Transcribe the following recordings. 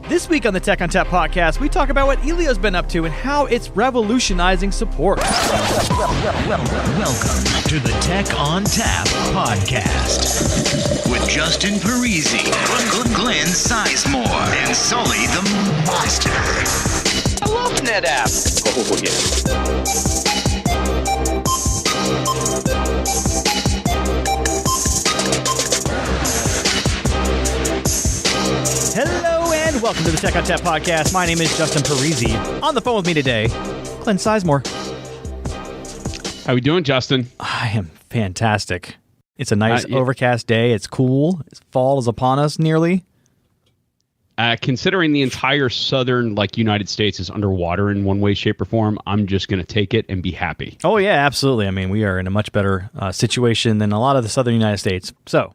This week on the Tech on Tap podcast, we talk about what Elio's been up to and how it's revolutionizing support. Welcome to the Tech on Tap podcast with Justin Parisi, Glenn Sizemore, and Sully the Monster. I love NetApp. Oh, yeah. Hello and welcome to the Tech on Tap podcast. My name is Justin Parisi. On the phone with me today, Glenn Sizemore. How we doing, Justin? I am fantastic. It's a nice overcast day. It's cool. Fall is upon us nearly. Considering the entire southern United States is underwater in one way, shape, or form, I'm just going to take it and be happy. Oh, yeah, absolutely. I mean, we are in a much better situation than a lot of the southern United States. So,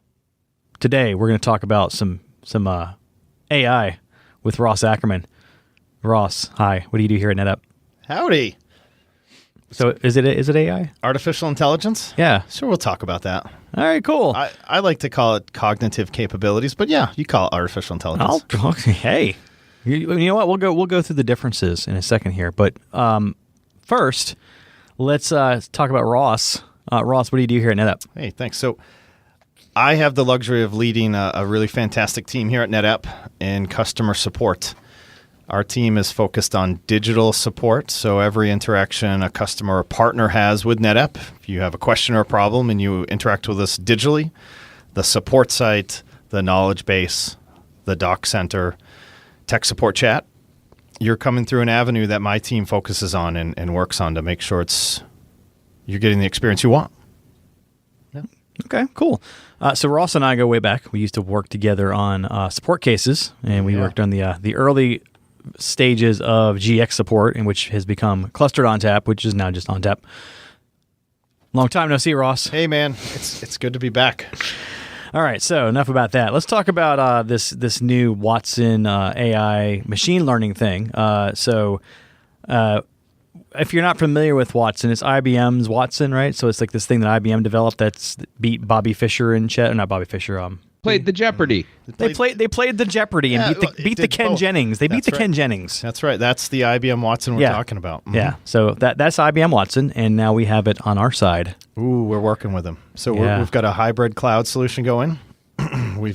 today we're going to talk about some AI with Ross Ackerman. Ross, hi. What do you do here at NetApp? Howdy. So is it AI? Artificial intelligence? Yeah. Sure, we'll talk about that. All right, cool. I like to call it cognitive capabilities, but yeah, you call it artificial intelligence. Hey, you know what? We'll go through the differences in a second here, but first, let's talk about Ross. Ross, what do you do here at NetApp? Hey, thanks. So I have the luxury of leading a really fantastic team here at NetApp in customer support. Our team is focused on digital support, so every interaction a customer or partner has with NetApp, if you have a question or a problem and you interact with us digitally, the support site, the knowledge base, the doc center, tech support chat, you're coming through an avenue that my team focuses on and works on to make sure you're getting the experience you want. Yeah. Okay, cool. So Ross and I go way back. We used to work together on support cases, and we worked on the early stages of GX support, in which has become clustered ONTAP, which is now just ONTAP. Long time no see, Ross. Hey, man. It's good to be back. All right, so enough about that. Let's talk about this new Watson AI machine learning thing. If you're not familiar with Watson, it's IBM's Watson, right? So it's like this thing that IBM developed that's beat Bobby Fischer and not Bobby Fischer. Played the Jeopardy. They played the Jeopardy and beat the Ken Jennings. They beat the Ken Jennings. That's right. That's the IBM Watson we're talking about. Mm-hmm. Yeah. So that's IBM Watson, and now we have it on our side. Ooh, we're working with them. So we've got a hybrid cloud solution going. We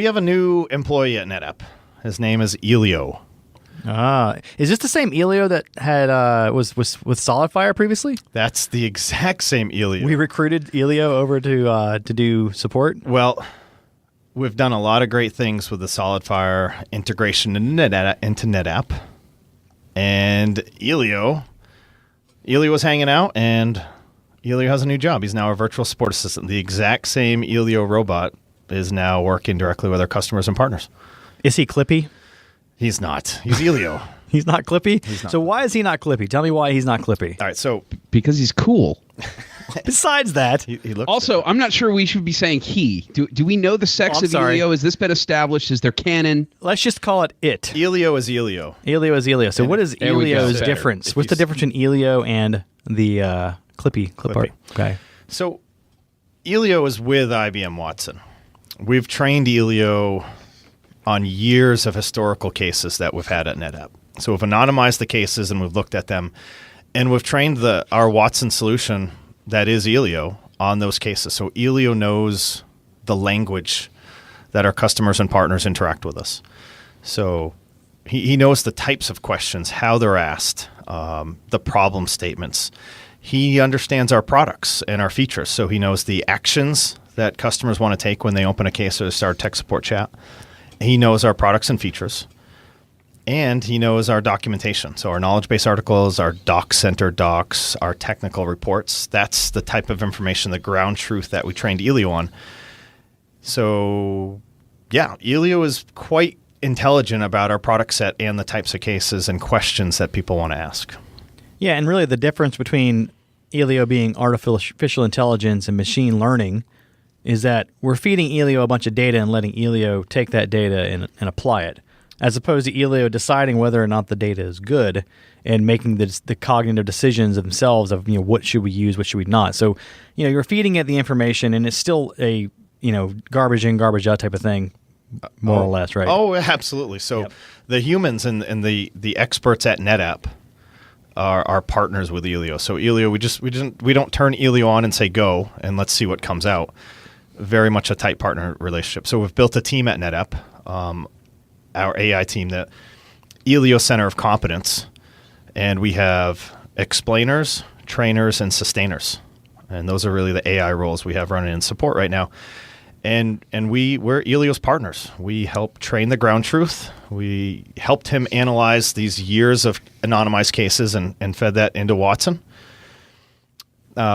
have a new employee at NetApp. His name is Elio. Is this the same Elio that had was with SolidFire previously? That's the exact same Elio. We recruited Elio over to do support. Well, we've done a lot of great things with the SolidFire integration into NetApp, and Elio was hanging out, and Elio has a new job. He's now a virtual support assistant. The exact same Elio robot is now working directly with our customers and partners. Is he Clippy? He's not. He's Elio. He's not Clippy? He's not. So why is he not Clippy? Tell me why he's not Clippy. All right, so because he's cool. Besides that, he looks also, I'm not sure we should be saying he. Do we know the sex of Elio? Has this been established? Is there canon? Let's just call it. Elio is Elio. Elio is Elio. So what is Elio's difference? What's What's the difference between Elio and the Clippy art guy? So Elio is with IBM Watson. We've trained Elio on years of historical cases that we've had at NetApp. So we've anonymized the cases and we've looked at them, and we've trained our Watson solution that is Elio on those cases. So Elio knows the language that our customers and partners interact with us. So he knows the types of questions, how they're asked, the problem statements. He understands our products and our features. So he knows the actions that customers want to take when they open a case or start tech support chat. He knows our products and features, and he knows our documentation. So our knowledge base articles, our doc center docs, our technical reports. That's the type of information, the ground truth that we trained Elio on. So yeah, Elio is quite intelligent about our product set and the types of cases and questions that people want to ask. Yeah, and really the difference between Elio being artificial intelligence and machine learning is that we're feeding Elio a bunch of data and letting Elio take that data and apply it, as opposed to Elio deciding whether or not the data is good and making the cognitive decisions themselves of, what should we use, what should we not. So, you're feeding it the information, and it's still a, garbage in, garbage out type of thing, more or less, right? Oh, absolutely. So the humans and the experts at NetApp are partners with Elio. So Elio, we don't turn Elio on and say go and let's see what comes out. Very much a tight partner relationship. So we've built a team at NetApp, our AI team, that Elio Center of Competence, and we have explainers, trainers, and sustainers, and those are really the AI roles we have running in support right now. And we're Elio's partners. We help train the ground truth. We helped him analyze these years of anonymized cases and fed that into Watson.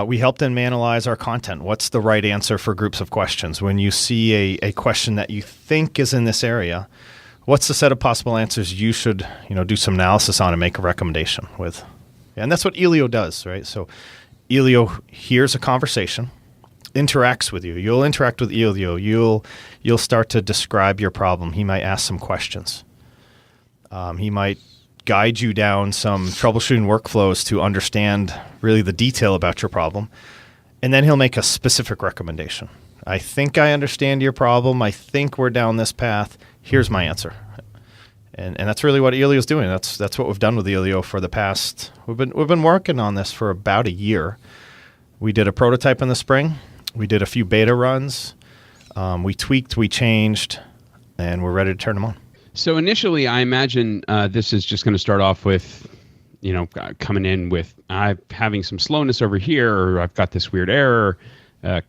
We helped him analyze our content. What's the right answer for groups of questions? When you see a question that you think is in this area, what's the set of possible answers you should do some analysis on and make a recommendation with? And that's what Elio does, right? So Elio hears a conversation, interacts with you. You'll interact with Elio. You'll start to describe your problem. He might ask some questions. He might guide you down some troubleshooting workflows to understand really the detail about your problem. And then he'll make a specific recommendation. I think I understand your problem. I think we're down this path. Here's my answer. And that's really what Elio's doing. That's what we've done with Elio for the past. We've been working on this for about a year. We did a prototype in the spring. We did a few beta runs. We tweaked, we changed, and we're ready to turn them on. So initially, I imagine this is just going to start off with, coming in with I'm having some slowness over here, or I've got this weird error,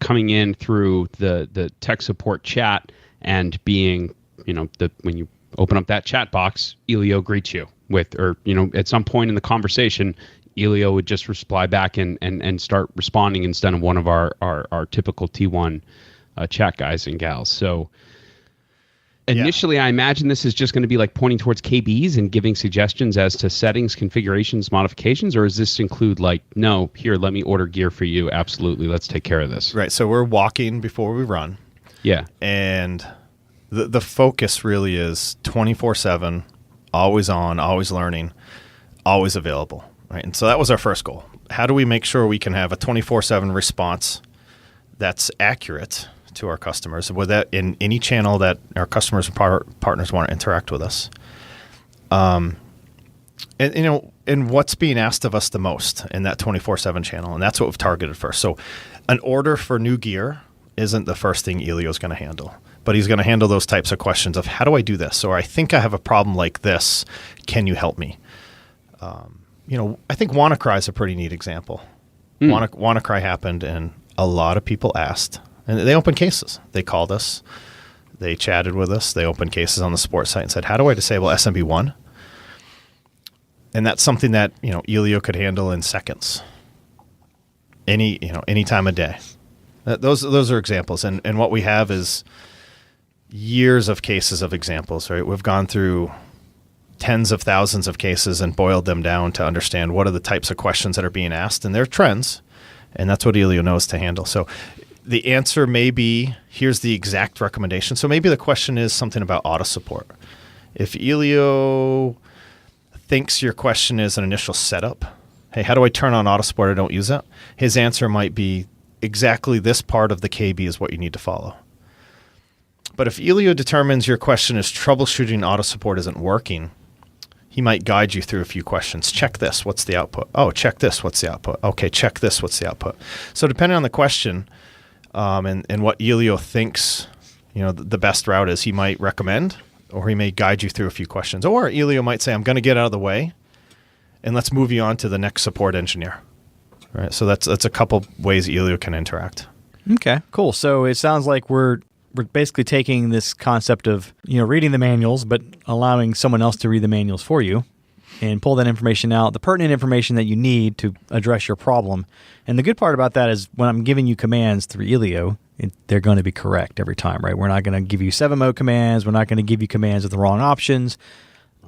coming in through the tech support chat and being, when you open up that chat box, Elio greets you with, or at some point in the conversation, Elio would just reply back and start responding instead of one of our typical T1 chat guys and gals. So initially, I imagine this is just going to be like pointing towards KBs and giving suggestions as to settings, configurations, modifications, or does this include like, no, here, let me order gear for you. Absolutely. Let's take care of this. Right. So we're walking before we run. Yeah. And the focus really is 24/7, always on, always learning, always available. Right. And so that was our first goal. How do we make sure we can have a 24/7 response that's accurate to our customers, with that in any channel that our customers and partners want to interact with us? And what's being asked of us the most in that 24/7 channel, and that's what we've targeted first. So an order for new gear isn't the first thing Elio's going to handle, but he's going to handle those types of questions of, how do I do this? Or I think I have a problem like this. Can you help me? I think WannaCry is a pretty neat example. WannaCry happened, and a lot of people asked, and they opened cases. They called us, they chatted with us, they opened cases on the support site and said, how do I disable SMB1? And that's something that Elio could handle in seconds, any time of day. Those are examples, and what we have is years of cases of examples. Right, we've gone through tens of thousands of cases and boiled them down to understand what are the types of questions that are being asked, and they're trends, and that's what Elio knows to handle. So the answer may be, here's the exact recommendation. So maybe the question is something about auto support. If Elio thinks your question is an initial setup, hey, how do I turn on auto support? I don't use it. His answer might be, exactly this part of the KB is what you need to follow. But if Elio determines your question is troubleshooting auto support isn't working, he might guide you through a few questions. Check this, what's the output? Oh, check this, what's the output? Okay, check this, what's the output? So depending on the question and what Elio thinks the best route is, he might recommend, or he may guide you through a few questions. Or Elio might say, I'm going to get out of the way, and let's move you on to the next support engineer. Right. So that's a couple ways Elio can interact. Okay, cool. So it sounds like we're basically taking this concept of reading the manuals, but allowing someone else to read the manuals for you and pull that information out, the pertinent information that you need to address your problem. And the good part about that is when I'm giving you commands through Elio, they're going to be correct every time, right? We're not going to give you 7-mode commands. We're not going to give you commands with the wrong options.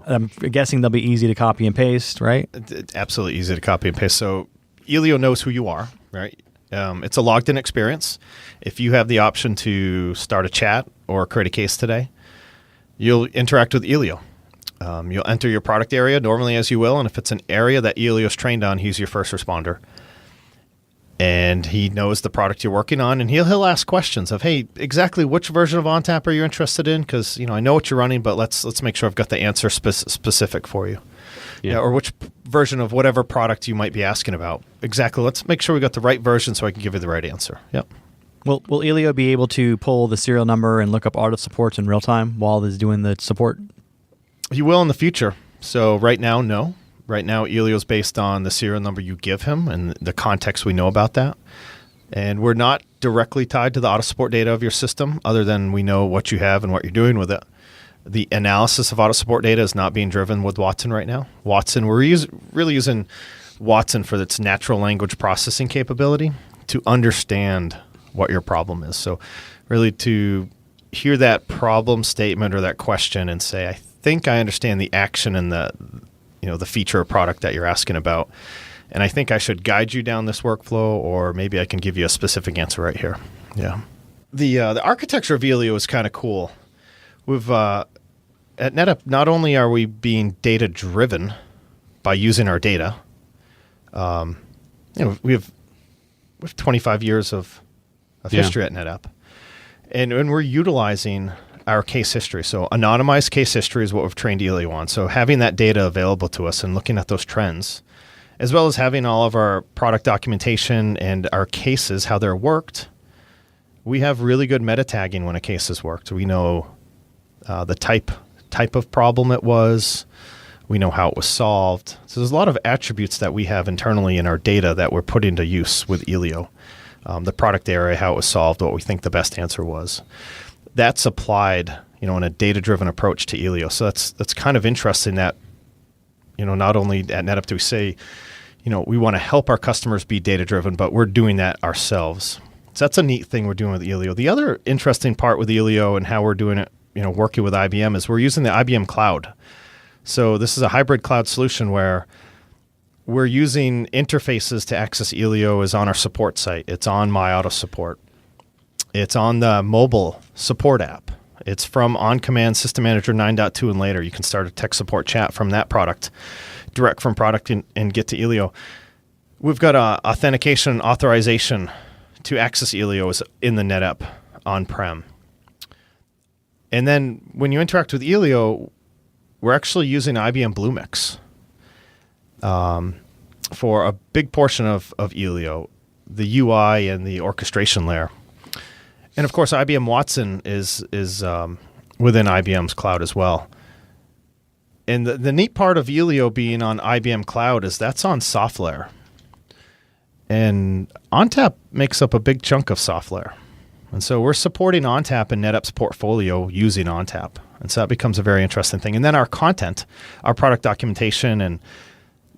I'm guessing they'll be easy to copy and paste, right? Absolutely easy to copy and paste. So Elio knows who you are, right? It's a logged in experience. If you have the option to start a chat or create a case today, you'll interact with Elio. You'll enter your product area normally as you will, and if it's an area that Elio's trained on, he's your first responder. and he knows the product you're working on, and he'll ask questions of, hey, exactly which version of ONTAP are you interested in? Because I know what you're running, but let's make sure I've got the answer specific for you. Yeah, or which version of whatever product you might be asking about. Exactly. Let's make sure we got the right version so I can give you the right answer. Yep. Will Elio be able to pull the serial number and look up auto supports in real time while it's doing the support? He will in the future. So right now, no. Right now, Elio's based on the serial number you give him and the context we know about that. And we're not directly tied to the auto support data of your system, other than we know what you have and what you're doing with it. The analysis of auto support data is not being driven with Watson right now. Watson, we're really using Watson for its natural language processing capability to understand what your problem is. So really to hear that problem statement or that question and say, I think I understand the action and the feature or product that you're asking about. And I think I should guide you down this workflow, or maybe I can give you a specific answer right here. Yeah. The architecture of Elio is kind of cool. We've at NetApp, not only are we being data driven by using our data, we have 25 years of history at NetApp, and we're utilizing our case history. So anonymized case history is what we've trained Elio on. So having that data available to us and looking at those trends, as well as having all of our product documentation and our cases, how they're worked, we have really good meta tagging when a case is worked. We know the type of problem it was. We know how it was solved. So there's a lot of attributes that we have internally in our data that we're putting to use with Elio. The product area, how it was solved, what we think the best answer was. That's applied, in a data-driven approach to Elio. So that's kind of interesting that, not only at NetApp do we say, we want to help our customers be data-driven, but we're doing that ourselves. So that's a neat thing we're doing with Elio. The other interesting part with Elio and how we're doing it, working with IBM, is we're using the IBM cloud. So this is a hybrid cloud solution where we're using interfaces to access Elio is on our support site. It's on My Auto Support. It's on the mobile support app. It's from On-Command System Manager 9.2 and later. You can start a tech support chat from that product, direct from product and get to Elio. We've got authentication and authorization to access Elio is in the NetApp on-prem. And then when you interact with Elio, we're actually using IBM Bluemix for a big portion of Elio, the UI and the orchestration layer. And of course, IBM Watson is within IBM's cloud as well. And the neat part of Elio being on IBM Cloud is that's on SoftLayer. And ONTAP makes up a big chunk of SoftLayer. And so we're supporting ONTAP in NetApp's portfolio using ONTAP. And so that becomes a very interesting thing. And then our content, our product documentation, and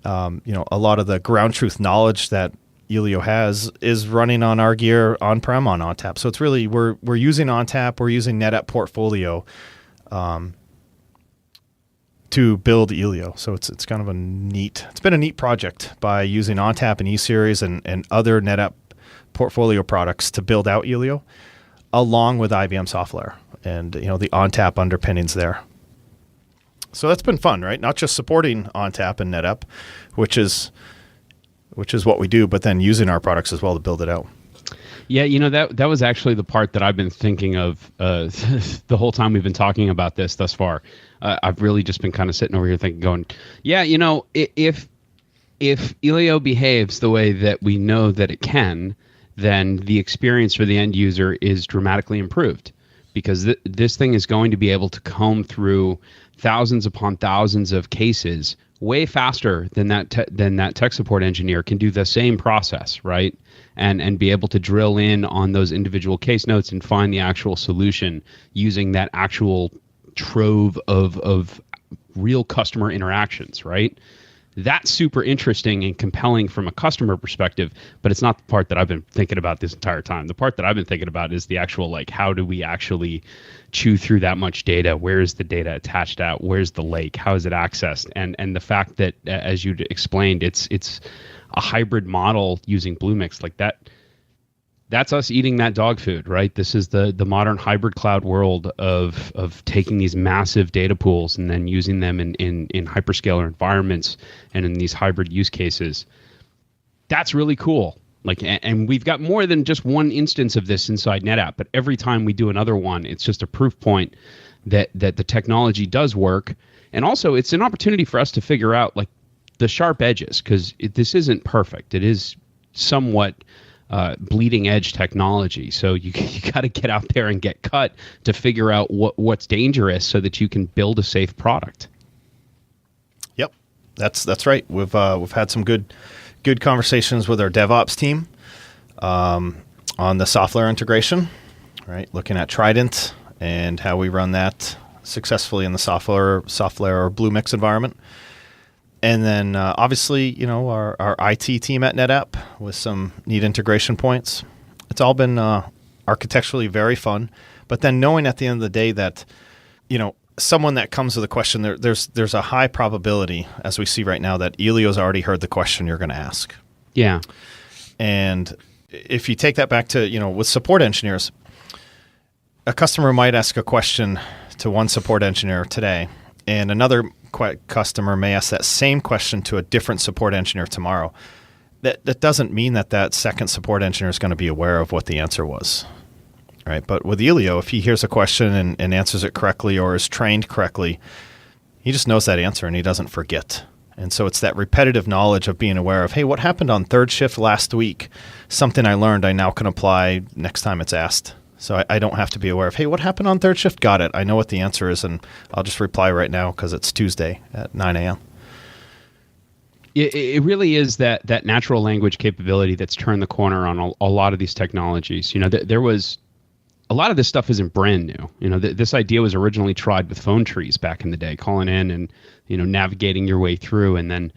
a lot of the ground truth knowledge that Elio has is running on our gear on-prem on ONTAP. So it's really, we're using ONTAP, we're using NetApp portfolio to build Elio. So it's kind of it's been a neat project by using ONTAP and E-Series and other NetApp portfolio products to build out Elio along with IBM SoftLayer and the ONTAP underpinnings there. So that's been fun, right? Not just supporting ONTAP and NetApp, which is what we do, but then using our products as well to build it out. Yeah, that was actually the part that I've been thinking of the whole time we've been talking about this thus far. I've really just been kind of sitting over here going, yeah, if Elio behaves the way that we know that it can, then the experience for the end user is dramatically improved, because this thing is going to be able to comb through thousands upon thousands of cases way faster than that tech support engineer can do the same process, right? And be able to drill in on those individual case notes and find the actual solution using that actual trove of real customer interactions, right? That's super interesting and compelling from a customer perspective, but it's not the part that I've been thinking about this entire time. The part that I've been thinking about is the actual, how do we actually chew through that much data? Where is the data attached at? Where's the lake? How is it accessed? And the fact that, as you explained, it's a hybrid model using Bluemix like that. That's us eating that dog food, right? This is the modern hybrid cloud world of taking these massive data pools and then using them in hyperscaler environments and in these hybrid use cases. That's really cool. And we've got more than just one instance of this inside NetApp, but every time we do another one, it's just a proof point that the technology does work. And also, it's an opportunity for us to figure out like the sharp edges, because this isn't perfect. It is somewhat bleeding edge technology. So you got to get out there and get cut to figure out what's dangerous so that you can build a safe product. Yep, that's right. We've had some good conversations with our DevOps team on the software integration, right? Looking at Trident and how we run that successfully in the software or Blue Mix environment. And then obviously, our IT team at NetApp with some neat integration points. It's all been architecturally very fun. But then knowing at the end of the day that, someone that comes with a question, there's a high probability, as we see right now, that Elio's already heard the question you're going to ask. Yeah. And if you take that back to, with support engineers, a customer might ask a question to one support engineer today, and another customer may ask that same question to a different support engineer tomorrow. That doesn't mean that second support engineer is going to be aware of what the answer was, right? But with Elio, if he hears a question and answers it correctly or is trained correctly, he just knows that answer and he doesn't forget. And so it's that repetitive knowledge of being aware of, hey, what happened on third shift last week? Something I learned I now can apply next time it's asked. So I don't have to be aware of, hey, what happened on third shift? Got it. I know what the answer is, and I'll just reply right now because it's Tuesday at 9 a.m. It really is that natural language capability that's turned the corner on a lot of these technologies. There was a lot of this stuff isn't brand new. This idea was originally tried with phone trees back in the day, calling in and navigating your way through, and then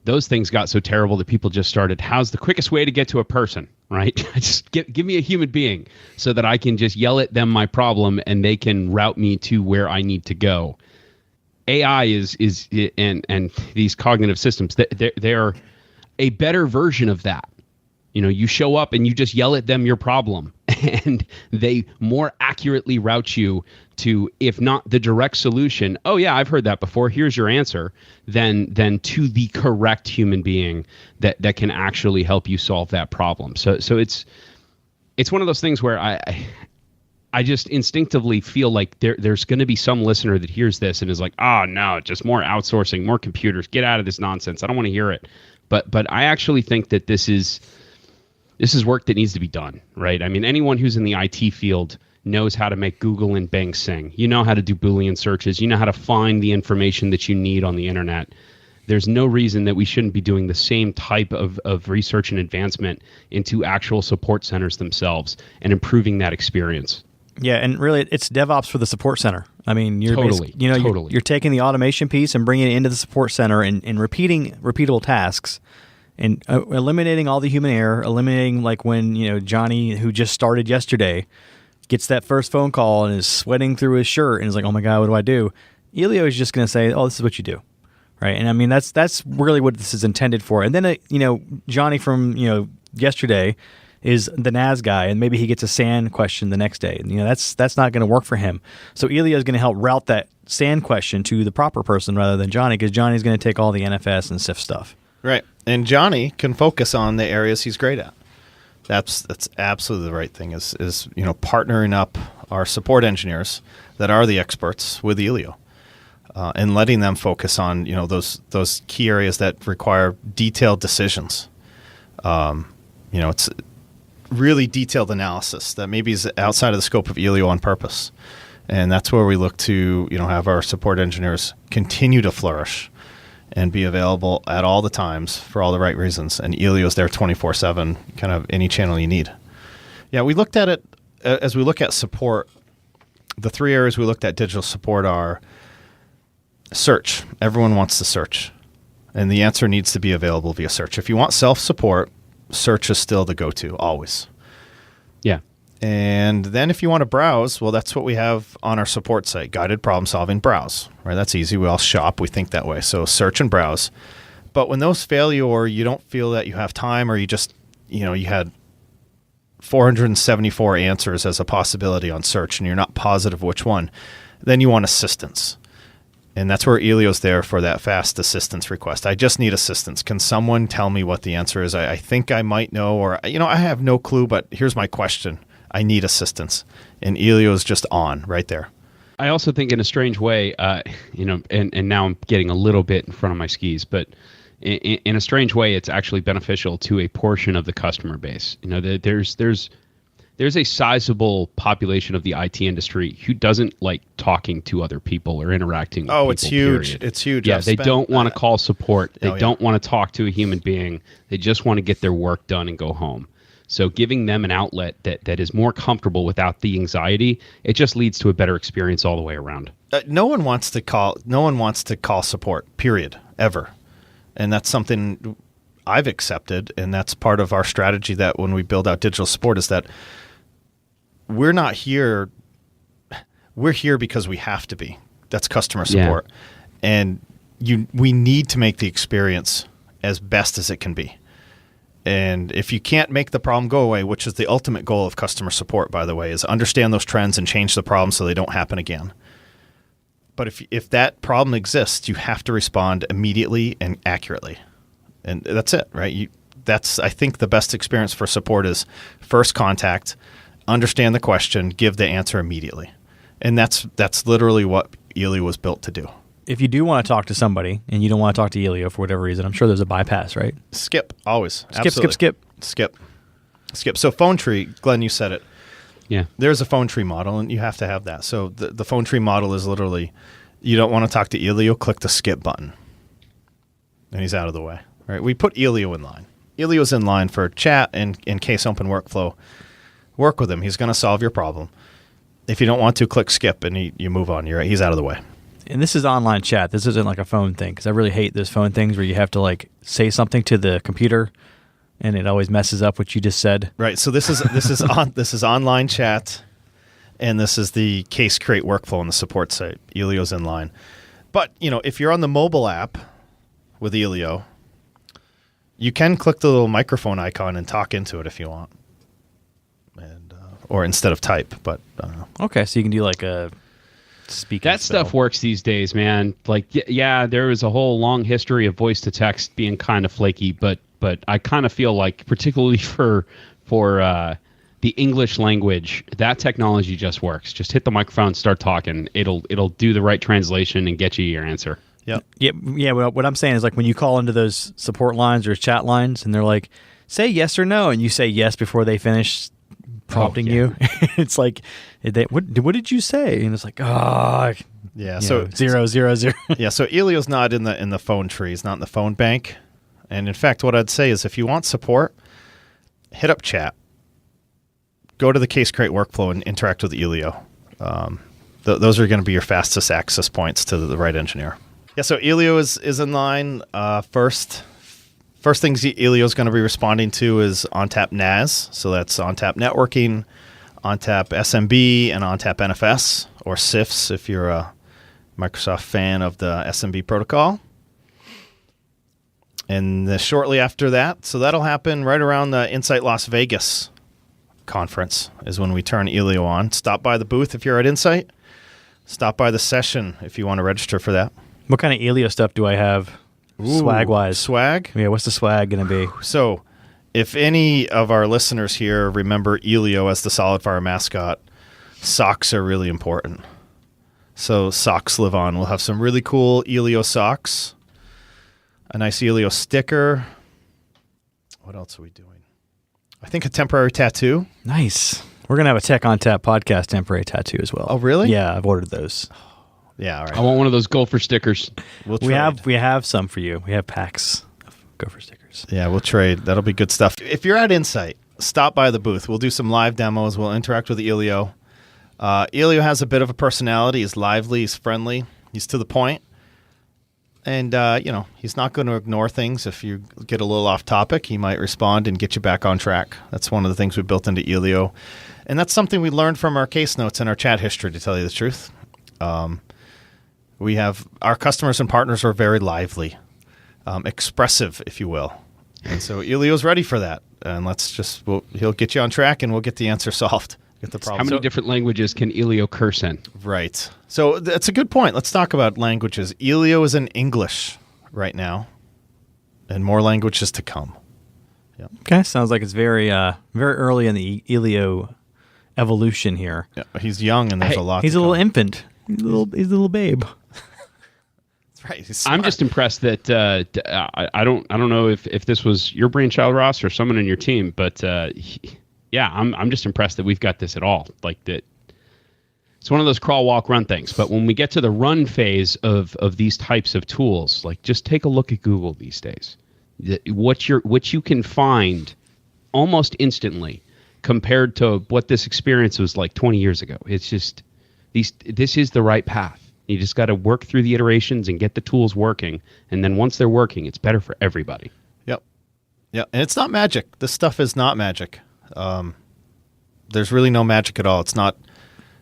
those things got so terrible that people just started, how's the quickest way to get to a person, right? Just give me a human being so that I can just yell at them my problem and they can route me to where I need to go. AI is and these cognitive systems, they're a better version of that. You show up and you just yell at them your problem, and they more accurately route you to, if not the direct solution, oh yeah, I've heard that before, here's your answer, than to the correct human being that can actually help you solve that problem. So it's one of those things where I just instinctively feel like there's going to be some listener that hears this and is like, oh no, just more outsourcing, more computers, get out of this nonsense, I don't want to hear it. But I actually think that this is work that needs to be done, right? I mean, anyone who's in the IT field knows how to make Google and Bing sing. You know how to do Boolean searches. You know how to find the information that you need on the internet. There's no reason that we shouldn't be doing the same type of research and advancement into actual support centers themselves and improving that experience. Yeah, and really, it's DevOps for the support center. I mean, you're totally. You're taking the automation piece and bringing it into the support center and repeating repeatable tasks. And eliminating all the human error, eliminating like when, Johnny, who just started yesterday, gets that first phone call and is sweating through his shirt and is like, oh my God, what do I do? Elio is just going to say, oh, this is what you do. Right. And I mean, that's really what this is intended for. And then, Johnny from, yesterday is the NAS guy, and maybe he gets a SAN question the next day. And, that's not going to work for him. So Elio is going to help route that SAN question to the proper person rather than Johnny, because Johnny's going to take all the NFS and SIF stuff. Right. And Johnny can focus on the areas he's great at. That's absolutely the right thing is partnering up our support engineers that are the experts with Elio and letting them focus on, those key areas that require detailed decisions. It's really detailed analysis that maybe is outside of the scope of Elio on purpose. And that's where we look to, have our support engineers continue to flourish and be available at all the times for all the right reasons. And Elio's there 24/7, kind of any channel you need. Yeah, we looked at it, as we look at support, the three areas we looked at digital support are search. Everyone wants to search. And the answer needs to be available via search. If you want self-support, search is still the go-to, always. Yeah. And then if you want to browse, well, that's what we have on our support site, guided problem solving, browse, right? That's easy. We all shop. We think that way. So search and browse. But when those fail you, or you don't feel that you have time, or you just, you had 474 answers as a possibility on search and you're not positive which one, then you want assistance. And that's where Elio's there for that fast assistance request. I just need assistance. Can someone tell me what the answer is? I think I might know, or, I have no clue, but here's my question. I need assistance. And Elio's just on right there. I also think in a strange way, and now I'm getting a little bit in front of my skis, but in a strange way, it's actually beneficial to a portion of the customer base. There's a sizable population of the IT industry who doesn't like talking to other people or interacting with people. It's huge. Period. It's huge. Yeah, they don't want to call support. They yeah. don't want to talk to a human being. They just want to get their work done and go home. So giving them an outlet that is more comfortable without the anxiety, it just leads to a better experience all the way around. No one wants to call support, period, ever. And that's something I've accepted, and that's part of our strategy that when we build out digital support is that we're not here. We're here because we have to be. That's customer support. Yeah. And we need to make the experience as best as it can be. And if you can't make the problem go away, which is the ultimate goal of customer support, by the way, is understand those trends and change the problem so they don't happen again. But if that problem exists, you have to respond immediately and accurately. And that's it, right? I think the best experience for support is first contact, understand the question, give the answer immediately. And that's literally what Elio was built to do. If you do want to talk to somebody and you don't want to talk to Elio for whatever reason, I'm sure there's a bypass, right? Skip, always. Skip. So phone tree, Glenn, you said it. Yeah. There's a phone tree model, and you have to have that. So the phone tree model is literally, you don't want to talk to Elio, click the skip button. And he's out of the way. Right? We put Elio in line. Elio's in line for chat and in case open workflow. Work with him. He's going to solve your problem. If you don't want to, click skip, and you move on. He's out of the way. And this is online chat. This isn't like a phone thing, because I really hate those phone things where you have to like say something to the computer, and it always messes up what you just said. Right. So this is online chat, and this is the case create workflow on the support site. Elio's in line. But if you're on the mobile app with Elio, you can click the little microphone icon and talk into it if you want, and or instead of type. But okay, so you can do like a speaking. That stuff works these days, man. Like, yeah, there was a whole long history of voice to text being kind of flaky, but I kind of feel like, particularly for the English language, that technology just works. Just hit the microphone, start talking. It'll do the right translation and get you your answer. Yep. Yeah. What I'm saying is, like, when you call into those support lines or chat lines, and they're like, "Say yes or no," and you say yes before they finish prompting you, it's like, what did you say? And it's like, yeah. So 0, 0, 0. Yeah. So Elio's not in the phone tree. He's not in the phone bank. And in fact, what I'd say is, if you want support, hit up chat. Go to the case create workflow and interact with Elio. Those are going to be your fastest access points to the right engineer. Yeah, so Elio is in line. First things Elio's going to be responding to is ONTAP NAS. So that's ONTAP networking, ONTAP SMB, and ONTAP NFS, or CIFS if you're a Microsoft fan of the SMB protocol. And shortly after that, so that'll happen right around the Insight Las Vegas conference is when we turn Elio on. Stop by the booth if you're at Insight. Stop by the session if you want to register for that. What kind of Elio stuff do I have, swag-wise? Swag? Yeah, what's the swag going to be? So, if any of our listeners here remember Elio as the SolidFire mascot, socks are really important. So, socks live on. We'll have some really cool Elio socks, a nice Elio sticker. What else are we doing? I think a temporary tattoo. Nice. We're going to have a Tech on Tap podcast temporary tattoo as well. Oh, really? Yeah, I've ordered those. Yeah, all right. I want one of those gopher stickers. We have some for you. We have packs of gopher stickers. Yeah, we'll trade. That'll be good stuff. If you're at Insight, stop by the booth. We'll do some live demos. We'll interact with Elio. Elio has a bit of a personality. He's lively. He's friendly. He's to the point. And, he's not going to ignore things. If you get a little off topic, he might respond and get you back on track. That's one of the things we built into Elio. And that's something we learned from our case notes and our chat history, to tell you the truth. We have our customers and partners are very lively, expressive, if you will. And so Elio's ready for that. And he'll get you on track and we'll get the answer solved Get the problem. How many different languages can Elio curse in? Right. So that's a good point. Let's talk about languages. Elio is in English right now, and more languages to come. Yeah. Okay, sounds like it's very early in the Elio evolution here. Yeah, he's young, and there's a lot. He's to a little come. infant. He's a little babe. That's right. He's I'm smart. just impressed that I don't know if this was your brainchild, Ross, or someone in your team, but I'm just impressed that we've got this at all. Like that, it's one of those crawl, walk, run things. But when we get to the run phase of these types of tools, like just take a look at Google these days. What you can find almost instantly compared to what this experience was like 20 years ago. It's just this is the right path. You just got to work through the iterations and get the tools working, and then once they're working, it's better for everybody. Yep. And it's not magic. This stuff is not magic. There's really no magic at all. It's not.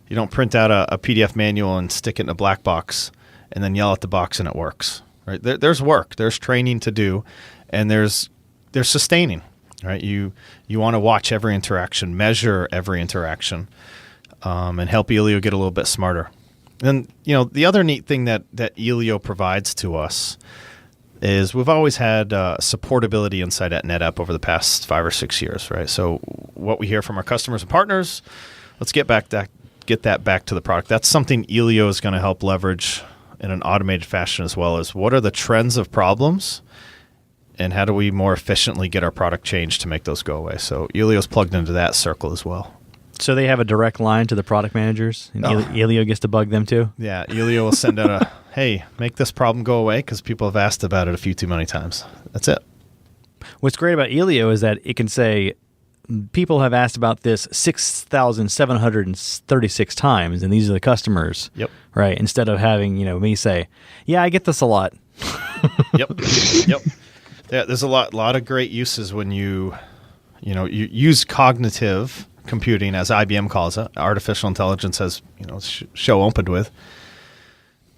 You don't print out a PDF manual and stick it in a black box and then yell at the box and it works. Right? There's work. There's training to do, and there's sustaining. Right? You want to watch every interaction, measure every interaction, and help Elio get a little bit smarter. And the other neat thing that Elio provides to us is we've always had supportability inside at NetApp over the past 5 or 6 years, right? So what we hear from our customers and partners, let's get that back to the product. That's something Elio is going to help leverage in an automated fashion, as well as what are the trends of problems and how do we more efficiently get our product changed to make those go away. So Elio's plugged into that circle as well. So they have a direct line to the product managers, and Elio gets to bug them too? Yeah, Elio will send out a, hey, make this problem go away because people have asked about it a few too many times. That's it. What's great about Elio is that it can say, people have asked about this 6,736 times, and these are the customers. Yep. Right? Instead of having, me say, yeah, I get this a lot. Yep. Yeah, there's a lot of great uses when you use cognitive computing, as IBM calls it, artificial intelligence, as show opened with,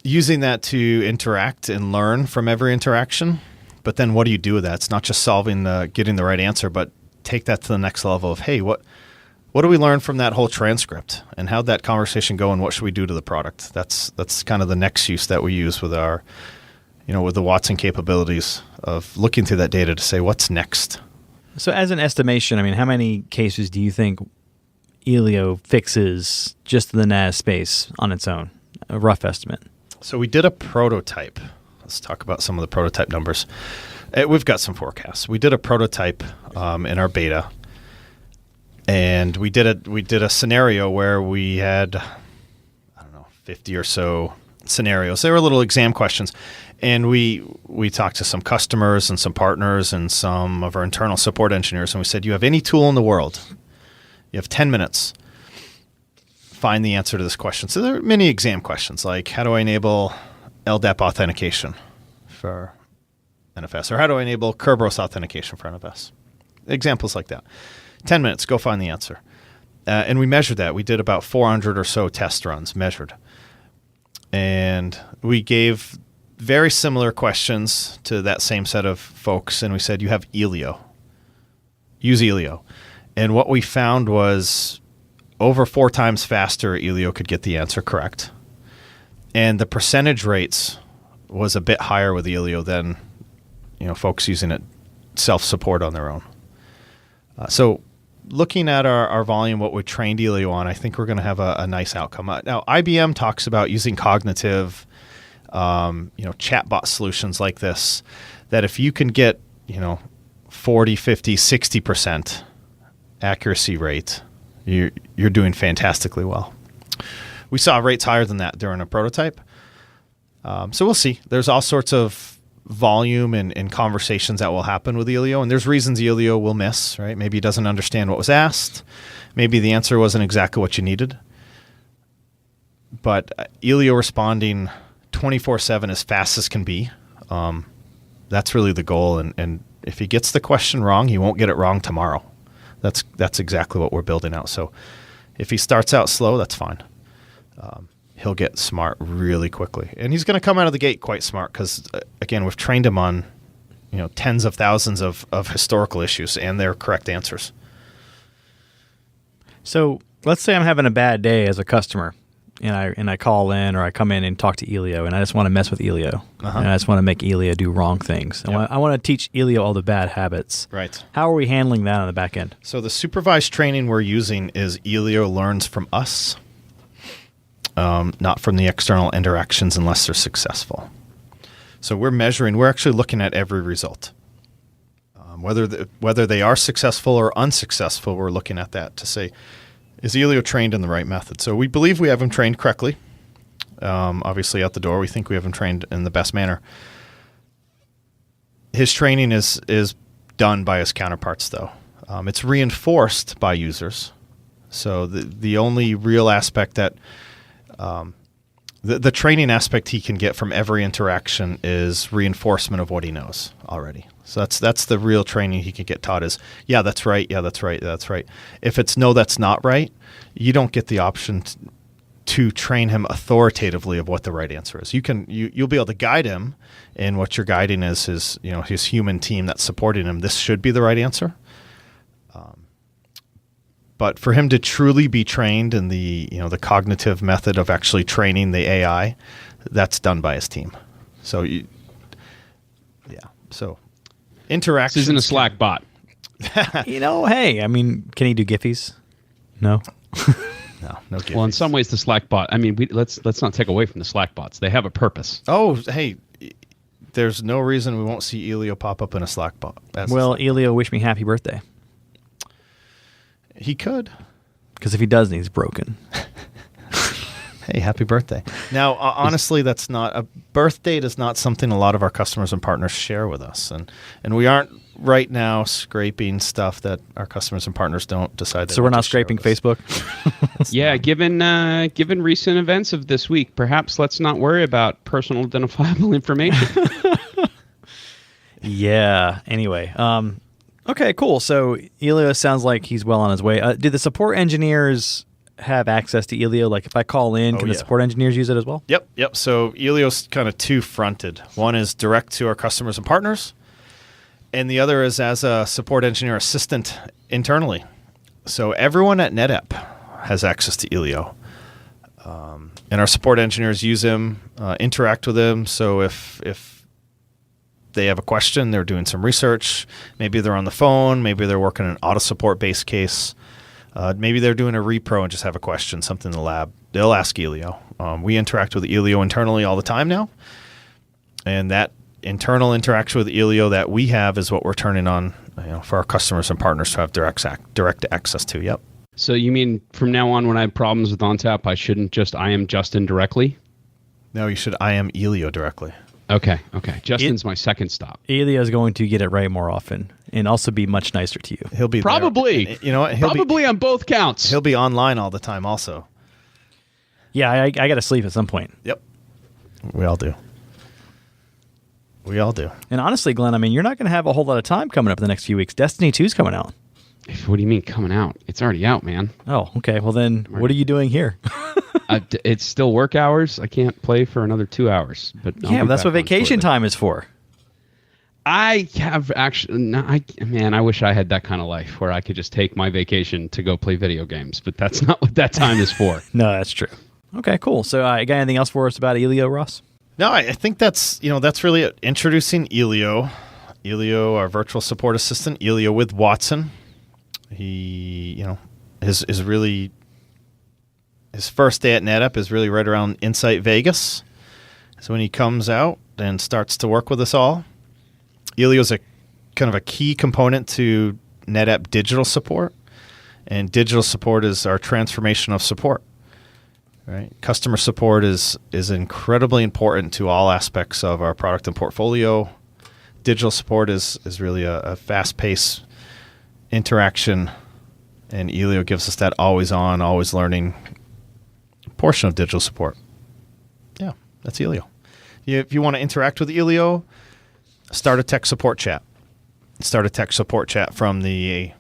using that to interact and learn from every interaction. But then what do you do with that? It's not just getting the right answer, but take that to the next level of, hey, what do we learn from that whole transcript, and how'd that conversation go, and what should we do to the product? That's kind of the next use that we use with our, with the Watson capabilities of looking through that data to say what's next. So as an estimation, how many cases do you think Elio fixes just in the NAS space on its own? A rough estimate. So we did a prototype. Let's talk about some of the prototype numbers. We've got some forecasts. We did a prototype in our beta, and we did a scenario where we had 50 or so scenarios. They were little exam questions, and we talked to some customers and some partners and some of our internal support engineers, and we said, you have any tool in the world, you have 10 minutes, find the answer to this question. So there are many exam questions, like how do I enable LDAP authentication for NFS, or how do I enable Kerberos authentication for NFS? Examples like that. 10 minutes, go find the answer. And we measured that. We did about 400 or so test runs measured. And we gave very similar questions to that same set of folks, and we said, you have Elio. Use Elio. And what we found was over 4 times faster, Elio could get the answer correct. And the percentage rates was a bit higher with Elio than folks using it self-support on their own. So looking at our volume, what we trained Elio on, I think we're going to have a nice outcome. Now, IBM talks about using cognitive, chatbot solutions like this, that if you can get, 40, 50, 60% accuracy rate, you're doing fantastically well. We saw rates higher than that during a prototype. So we'll see. There's all sorts of volume and conversations that will happen with Elio, and there's reasons Elio will miss, right? Maybe he doesn't understand what was asked. Maybe the answer wasn't exactly what you needed. But Elio responding 24/7 as fast as can be, that's really the goal. And if he gets the question wrong, he won't get it wrong tomorrow. That's exactly what we're building out. So if he starts out slow, that's fine. He'll get smart really quickly. And he's going to come out of the gate quite smart because, again, we've trained him on tens of thousands of historical issues and their correct answers. So let's say I'm having a bad day as a customer, and I call in or I come in and talk to Elio, and I just want to mess with Elio, and I just want to make Elio do wrong things. I want to teach Elio all the bad habits. Right. How are we handling that on the back end? So the supervised training we're using is Elio learns from us, not from the external interactions unless they're successful. So we're actually looking at every result. Whether they are successful or unsuccessful, we're looking at that to say, is Elio trained in the right method? So we believe we have him trained correctly. Obviously, out the door, we think we have him trained in the best manner. His training is done by his counterparts, though. It's reinforced by users. So the only real aspect that the training aspect he can get from every interaction is reinforcement of what he knows already. So that's the real training he can get taught is, yeah, that's right. Yeah, that's right. That's right. If it's no, that's not right, you don't get the option to train him authoritatively of what the right answer is. You'll be able to guide him in what you're guiding is his human team that's supporting him. This should be the right answer. But for him to truly be trained in the cognitive method of actually training the AI, that's done by his team. So so interactions. This isn't a Slack bot. Hey, I mean, can he do Giphies? No. No. Giphies. Well, in some ways, the Slack bot. I mean, let's not take away from the Slack bots. They have a purpose. Oh, hey, there's no reason we won't see Elio pop up in a Slack bot. Elio, wish me happy birthday. He could. Because if he doesn't, he's broken. Hey, happy birthday. Now, honestly, that's not a birth date is not something a lot of our customers and partners share with us. And we aren't right now scraping stuff that our customers and partners don't decide. So we're not scraping Facebook? Yeah, given recent events of this week, perhaps let's not worry about personal identifiable information. Yeah. Anyway, okay, cool. So Elio sounds like he's well on his way. Do the support engineers have access to Elio? Like if I call in, can the support engineers use it as well? Yep. So Elio's kind of two-fronted. One is direct to our customers and partners, and the other is as a support engineer assistant internally. So everyone at NetApp has access to Elio. And our support engineers use him, interact with him. So if they have a question, they're doing some research, maybe they're on the phone, maybe they're working an auto support base case, maybe they're doing a repro and just have a question, something in the lab, they'll ask Elio. We interact with Elio internally all the time now. And that internal interaction with Elio that we have is what we're turning on for our customers and partners to have direct access to. Yep. So you mean from now on when I have problems with ONTAP, I shouldn't just IM Justin directly? No, you should IM Elio directly. Okay. Justin's my second stop. Elio is going to get it right more often and also be much nicer to you. He'll be probably. There. You know what? Probably on both counts. He'll be online all the time also. Yeah, I got to sleep at some point. Yep. We all do. And honestly, Glenn, I mean, you're not going to have a whole lot of time coming up in the next few weeks. Destiny 2 is coming out. What do you mean coming out? It's already out, man. Oh, okay. Well, then what are you doing here? It's still work hours. I can't play for another 2 hours. But yeah, but that's what vacation time is for. I have actually, I wish I had that kind of life where I could just take my vacation to go play video games, but that's not what that time is for. No, that's true. Okay, cool. So you got anything else for us about Elio, Ross? No, I think that's really it. Introducing Elio, our virtual support assistant, Elio with Watson. He, is really, his first day at NetApp is really right around Insight Vegas. So when he comes out and starts to work with us all, Elio is a kind of a key component to NetApp digital support. And digital support is our transformation of support. Right? Customer support is incredibly important to all aspects of our product and portfolio. Digital support is really a fast-paced interaction, and Elio gives us that always on, always learning portion of digital support. Yeah, that's Elio. If you want to interact with Elio, start a tech support chat. Start a tech support chat from the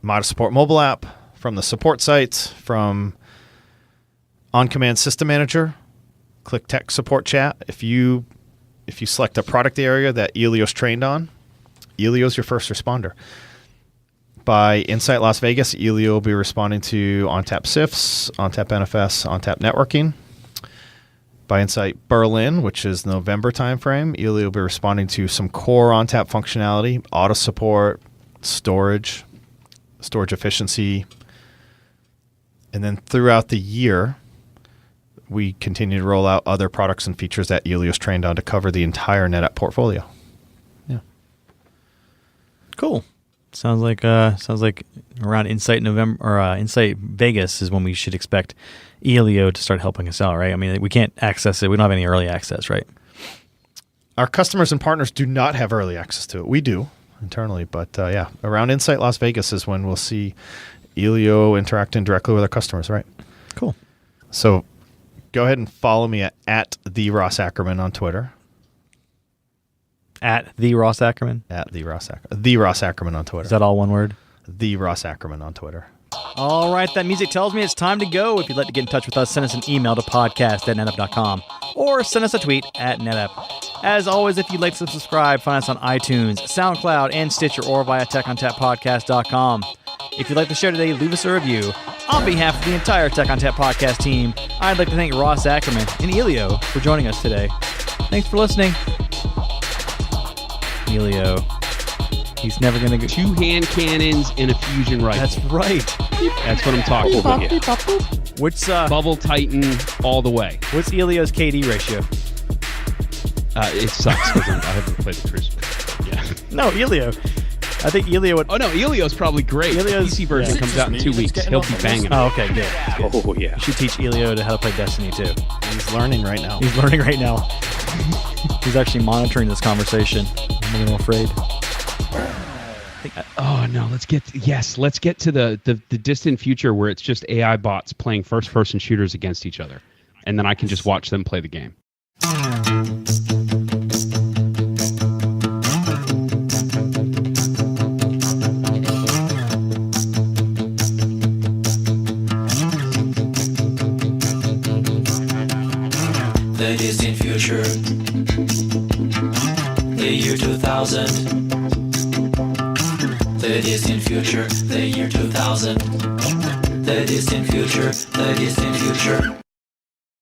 Modest Support mobile app, from the support sites, from On-Command System Manager. Click Tech Support Chat. If you select a product area that Elio's trained on, Elio's your first responder. By Insight Las Vegas, Elio will be responding to ONTAP CIFS, ONTAP NFS, ONTAP networking. By Insight Berlin, which is November timeframe, Elio will be responding to some core ONTAP functionality, auto support, storage efficiency. And then throughout the year, we continue to roll out other products and features that Elio's trained on to cover the entire NetApp portfolio. Yeah. Cool. Sounds like around Insight November or Insight Vegas is when we should expect Elio to start helping us out, right? I mean, we can't access it. We don't have any early access, right? Our customers and partners do not have early access to it. We do internally, but yeah, around Insight Las Vegas is when we'll see Elio interacting directly with our customers, right? Cool. So go ahead and follow me at the Ross Ackerman on Twitter. At the Ross Ackerman? At the Ross Ackerman. The Ross Ackerman on Twitter. Is that all one word? The Ross Ackerman on Twitter. All right, that music tells me it's time to go. If you'd like to get in touch with us, send us an email to podcast@netapp.com or send us a tweet at NetApp. As always, if you'd like to subscribe, find us on iTunes, SoundCloud, and Stitcher, or via TechOnTapPodcast.com. If you'd like to share today, leave us a review. On behalf of the entire Tech on Tap podcast team, I'd like to thank Ross Ackerman and Elio for joining us today. Thanks for listening. Elio. He's never going to get... 2 hand cannons and a fusion rifle. That's right. That's what I'm talking about. Yeah. What's Bubble Titan all the way. What's Elio's KD ratio? It sucks because I haven't played the Crucible. Yeah. No, Elio. I think Elio would... Oh, no, Elio's probably great. Elio's- The PC version yeah. comes out in 2 weeks. He'll be banging. Oh, okay, good. Oh, yeah. You should teach Elio how to play Destiny, too. He's learning right now. He's learning right now. He's actually monitoring this conversation. I'm a little afraid. Oh, no, let's get to the distant future where it's just AI bots playing first-person shooters against each other. And then I can just watch them play the game. The distant future, the year 2000. The distant future, the year 2000. The distant future, the distant future.